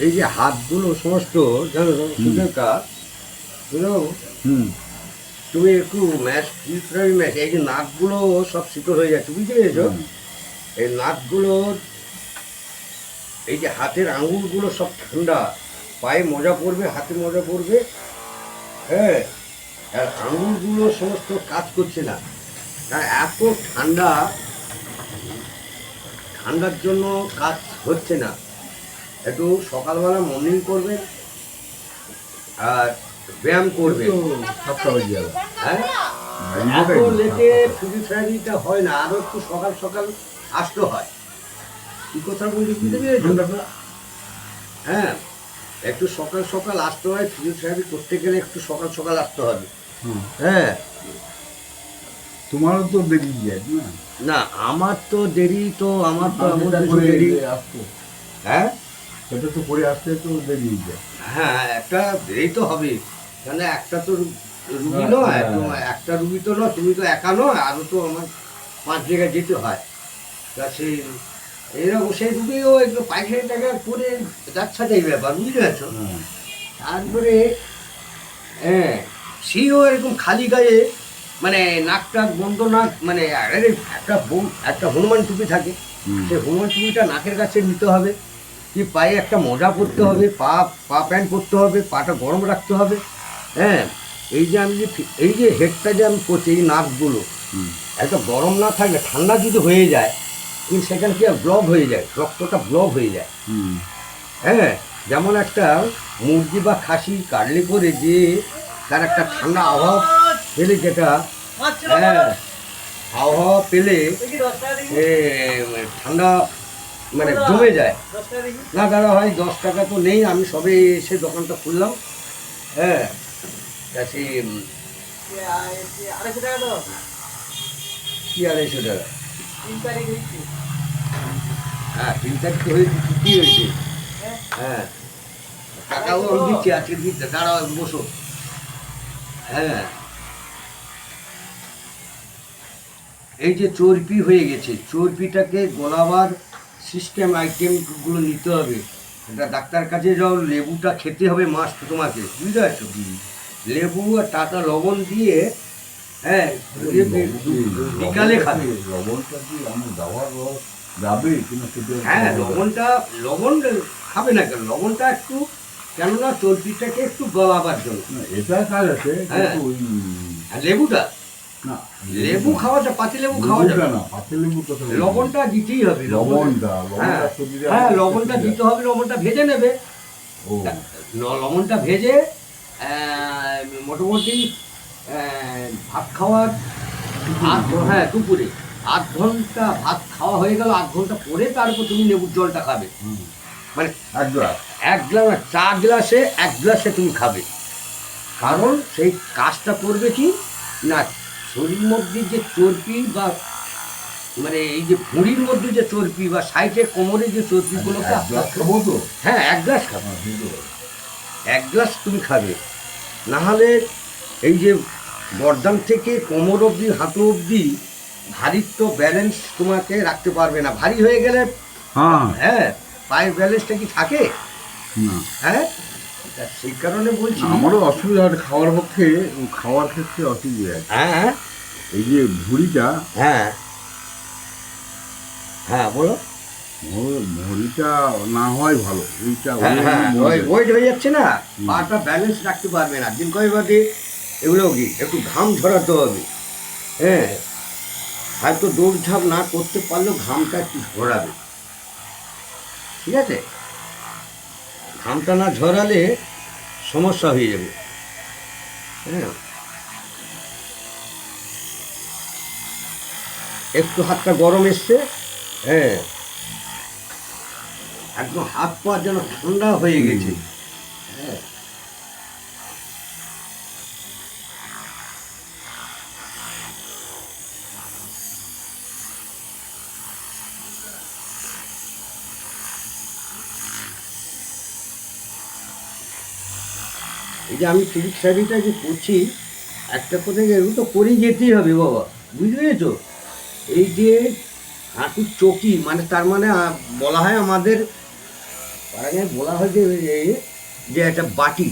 এই যে হাতগুলো সমস্ত জানো সুদের কাজ বুঝলো। তুমি একটু ম্যাচ ফিল্টারি ম্যাচ এই যে নাকগুলো সব শীতল হয়ে যাচ্ছে বুঝতে পেরেছো। এই নাকগুলোর এই যে হাতের আঙুলগুলো সব ঠান্ডা, পায়ে মজা পড়বে, হাতে মজা পড়বে, হ্যাঁ, আর আঙুলগুলো সমস্ত কাজ করছে না, আর এত ঠান্ডা, ঠান্ডার জন্য কাজ হচ্ছে না। একটু সকালবেলা মর্নিং করবেন আর ব্যায়াম করবে। হ্যাঁ, এত লেটে ফিজিওথেরাপিটা হয় না, আরো একটু সকাল সকাল আসতে হয়। কি কথা বলছি বুঝতে পেরেছো? হ্যাঁ, একটু সকাল সকাল আসতে হয়, ফিজিওথেরাপি করতে গেলে একটু সকাল সকাল আসতে হবে। হ্যাঁ, তোমারও তো দেরি যায় না? না আমার তো দেরি, তো আমার তো এমন কিছু দেরি আসতো, হ্যাঁ সেটা তো করে আসতে তো দেরি যায়। হ্যাঁ, একটা দেরি তো হবে, কেন একটা তো রুগী নয়, তো একটা রুগী তো নয়, তুমি তো একা নয়, আরও তো আমার 5 জায়গায় যেতে হয়। তা সেই এরকম সেই রুগীও একটু পায়খানি টাকা করে যাচ্ছা যাই ব্যাপার বুঝতে পারছো। তারপরে হ্যাঁ, সেও এরকম খালি গায়ে, মানে নাক টাক বন্ধ, নাক মানে একটা হনুমান টুপি থাকে, সেই হনুমান টুপিটা নাকের কাছে নিতে হবে, কি পায়ে একটা মোজা পরতে হবে, পা প্যান্ট পরতে হবে, পাটা গরম রাখতে হবে। হ্যাঁ, এই যে আমি যে এই যে হেডটা যে আমি করছি, এই নাকগুলো একটা গরম না থাকলে ঠান্ডা যদি হয়ে যায়, কিন্তু সেখানে কি ব্লক হয়ে যায়, রক্তটা ব্লক হয়ে যায়। হ্যাঁ, যেমন একটা মুরগি বা খাসি কাটলে করে যে তার একটা ঠান্ডা আবহাওয়া পেলে, যেটা হ্যাঁ আবহাওয়া পেলে ঠান্ডা মানে জমে যায় না। দাদা ভাই 10 টাকা তো নেই, আমি সবে এসে দোকানটা খুললাম। হ্যাঁ, তা সে কি 250 টাকা? হ্যাঁ, 3 তারিখ তো হয়েছে, কি হয়েছে? হ্যাঁ, টাকাও আমি দিচ্ছি, আজকে দিতে দাঁড়াও বসো। হ্যাঁ, এই যে চর্বি হয়ে গেছে, চর্বিটাকে গলাবার সিস্টেম আইটেমগুলো নিতে হবে। এটা ডাক্তার কাছে যাও, লেবুটা খেতে হবে মাস্ট তোমাকে, বুঝতে পারছো? লেবু আর টাটা লবণ দিয়ে, হ্যাঁ, বিকালে খাবে। লবণটা কি আমি ব্যবহার যাবে কিনা সেটা? হ্যাঁ, লবণ খাবে না কেন, লবণটা একটু, কেননা চর্বিটাকে একটু গলাবার জন্য। এটা কাজ আছে, হ্যাঁ, আর লেবুটা, না লেবু খাওয়াটা, পাতি লেবু খাওয়া যাবে না, পাতি লেবু কথা লবণটা দিতেই হবে। লবণটা হ্যাঁ, লবণটা দিতে হবে, লবণটা ভেজে নেবে। ও, লবণটা ভেজে মোটামুটি ভাত খাওয়ার হ্যাঁ দুপুরে 8 ঘন্টা ভাত খাওয়া হয়ে গেল, 8 ঘন্টা পরে তারপর তুমি লেবুর জলটা খাবে। মানে 1 গ্লাস, 1 গ্লাস, 4 গ্লাসে 1 গ্লাসে তুমি খাবে। কারণ সেই কাজটা করবে কি না, শরীর মধ্যে যে চর্বি বা মানে এই যে ভুঁড়ির মধ্যে যে চর্বি বা সাইডে কোমরে যে চর্বিগুলোকে খাবো তো। হ্যাঁ 1 গ্লাস খাবে, 1 গ্লাস তুমি খাবে। নাহলে এই যে গর্দান থেকে কোমর অবধি, হাঁটু অবধি ভারিত্ব ব্যালেন্স তোমাকে রাখতে পারবে না, ভারী হয়ে গেলে হ্যাঁ পায়ের ব্যালেন্সটা কি থাকে? হ্যাঁ, সেই কারণে বলছি আমারও অসুবিধা হয় খাওয়ার পক্ষে, খাওয়ার ক্ষেত্রে অসুবিধা আছে। হ্যাঁ, এই যে ভুঁড়িটা, হ্যাঁ হ্যাঁ বলো, ভুঁড়িটা না হয় ভালো, এইটা ওয়েট হয়ে যাচ্ছে না, পাটা ব্যালেন্স রাখতে পারবে না, দিন কয়েক বাদে এগুলো কি একটু ঘাম ঝরাতে হবে। হ্যাঁ, হয়তো দৌড়ঝাঁপ না করতে পারলেও ঘামটা একটু ঝরাবে, ঠিক আছে? ঘামটা না ঝরালে সমস্যা হয়ে যাবে। হ্যাঁ, একটু হাতটা গরম এসছে, হ্যাঁ, একদম হাত পা যেন ঠান্ডা হয়ে গেছে। হ্যাঁ, এই যে আমি ফিজিক্স স্টাডিটা যে করছি, একটা কোথায় এগুলো তো করেই যেতেই হবে বাবা, বুঝতে পেরেছো? এই যে হাঁটুর চকি, মানে তার মানে বলা হয় আমাদের তার আগে বলা হয় যে যে একটা বাটি,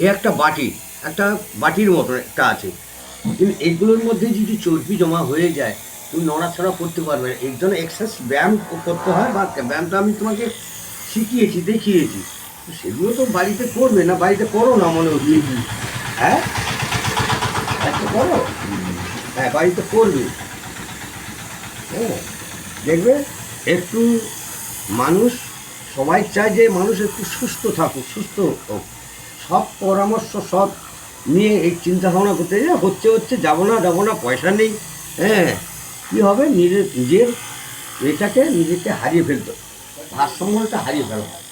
এ একটা বাটি, একটা বাটির মতো একটা আছে, কিন্তু এগুলোর মধ্যে যদি চর্বি জমা হয়ে যায় তুমি নড়াচড়া করতে পারবে না। এর জন্য এক্সারসাইজ ব্যায়াম করতে হয়, বা ব্যায়ামটা আমি তোমাকে শিখিয়েছি, দেখিয়েছি। তো সেগুলো তো বাড়িতে করবে না, বাড়িতে করো না মনে হচ্ছে। হ্যাঁ, একটা করো, হ্যাঁ বাড়িতে করবে। হ্যাঁ, দেখবে একটু মানুষ, সবাই চায় যে মানুষ একটু সুস্থ থাকুক, সুস্থ হোক। সব পরামর্শ সব নিয়ে এই চিন্তা ভাবনা করতে যে হচ্ছে যাবো না পয়সা নেই। হ্যাঁ, কী হবে, নিজের এটাকে নিজেকে হারিয়ে ফেলতো, ভারসাম্যটা হারিয়ে ফেলা হয়,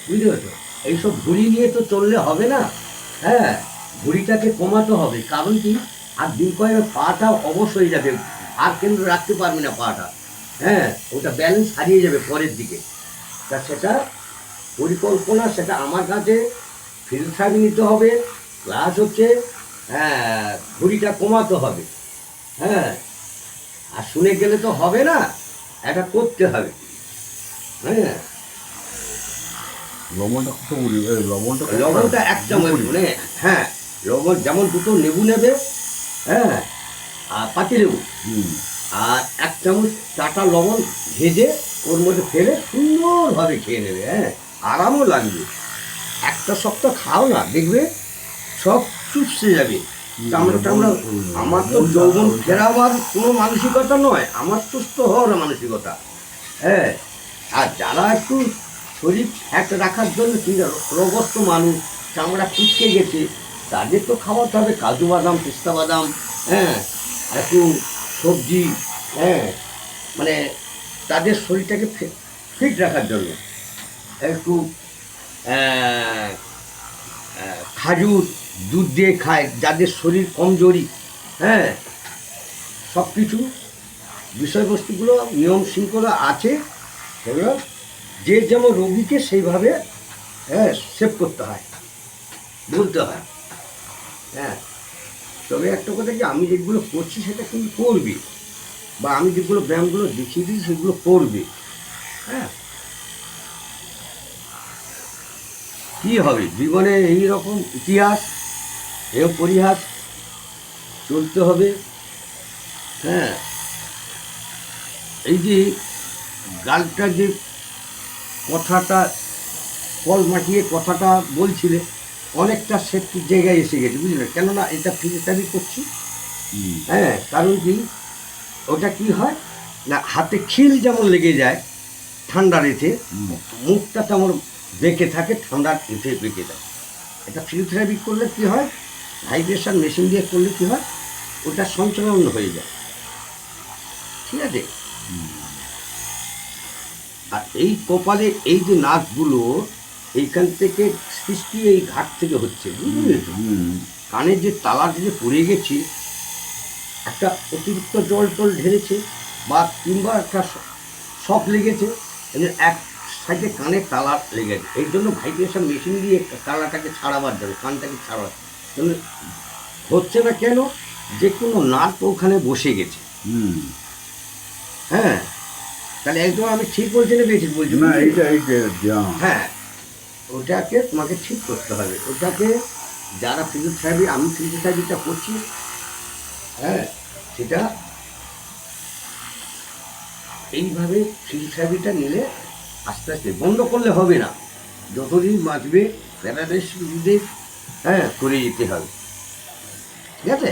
বুঝতে পারছো? এইসব ঘুড়ি নিয়ে তো চললে হবে না। হ্যাঁ, ঘুড়িটাকে কমাতে হবে, কারণ কি আর দিন কয়েক পাটা অবশ হয়ে যাবে, আর কেন্দ্র রাখতে পারবে না পাটা। হ্যাঁ, ওটা ব্যালেন্স হারিয়ে যাবে পরের দিকে। তা সেটা পরিকল্পনা, সেটা আমার কাছে ফিল্ড নিতে হবে, প্লাস হচ্ছে হ্যাঁ ঘুড়িটা কমাতে হবে। হ্যাঁ, আর শুনে গেলে তো হবে না, এটা করতে হবে। হ্যাঁ, লবণটা কত বলি, লবণটা এক চামচ, মানে হ্যাঁ লবণ যেমন দুটো লেবু নেবে, হ্যাঁ, আর পাতি লেবু, আর এক চামচ চাটা লবণ ভেজে ওর মধ্যে ফেলে সুন্দরভাবে খেয়ে নেবে। হ্যাঁ, আরামও লাগবে। একটা সপ্তাহ খাও না, দেখবে সব চুপসে যাবে, চামড়া টামড়া। আমার তো যৌবন ফেরাবার কোনো মানসিকতা নয়, আমার সুস্থ হওয়ার মানসিকতা। হ্যাঁ, আর যারা একটু শরীর ফ্যাট রাখার জন্য কি রোগস্ত মানুষ, চামড়া কুচকে গেছে, তাদের তো খাওয়াতে হবে কাজু বাদাম, পেস্তা বাদাম, হ্যাঁ, একটু সবজি, হ্যাঁ, মানে তাদের শরীরটাকে ফিট রাখার জন্য একটু খাজুর দুধ দিয়ে খায়, যাদের শরীর কমজোরি। হ্যাঁ, সব কিছু বিষয়বস্তুগুলো নিয়ম শৃঙ্খলা আছে, সেগুলো যে যেমন রোগীকে সেইভাবে হ্যাঁ সেভ করতে হয়, বলতে হয়। হ্যাঁ, তবে একটা কথা কি, আমি যেগুলো করছি সেটা কিন্তু করবি, বা আমি যেগুলো ব্যায়ামগুলো দেখিয়ে দিই সেগুলো করবে। হ্যাঁ, কী হবে জীবনে এই রকম ইতিহাস, এও পরিহাস চলতে হবে। হ্যাঁ, এই যে গালটা যে কথাটা কল মাটিয়ে কথাটা বলছিলে, অনেকটা সেফটির জায়গায় এসে গেছে, বুঝলে, কেননা এটা ফিজিওথেরাপি করছি। হ্যাঁ, কারণ কি ওটা কি হয় না, হাতে খিল যেমন লেগে যায় ঠান্ডার এতে, মুখটা তেমন বেঁকে থাকে, ঠান্ডার এতে বেঁকে যায়। এটা ফিজিওথেরাপি করলে কি হয়, ভাইব্রেশন মেশিন দিয়ে করলে কি হয়, ওটা সঞ্চালন হয়ে যায়, ঠিক আছে। আর এই কপালে এই যে নাচগুলো, এইখান থেকে সৃষ্টি এই ঘাট থেকে হচ্ছে, বুঝলি তো? কানের যে তালাটা যে পড়ে গেছে, একটা অতিরিক্ত জল টল ঢেলেছে, বা কিংবা একটা শক লেগেছে, এক সাইডে কানের তালা লেগেছে, এই জন্য ভাইব্রেশন মেশিন দিয়ে তালাটাকে ছাড়াবার জন্য, কানটাকে ছাড়াবার জন্য হচ্ছে না। কেন, যে কোনো নাট ওখানে বসে গেছে। হ্যাঁ, তাহলে একদম আমি ঠিক বলছি না বেশি বলছি না, এইটা হ্যাঁ, ওটাকে তোমাকে ঠিক করতে হবে। ওটাকে যারা ফিজিওথেরাপি, আমি ফিজিওথেরাপিটা করছি, হ্যাঁ, সেটা এইভাবে ফিজিওথেরাপিটা নিলে আস্তে আস্তে বন্ধ করলে হবে না, যতদিন বাঁচবে প্যারালাইসিস, হ্যাঁ, করে যেতে হবে, ঠিক আছে।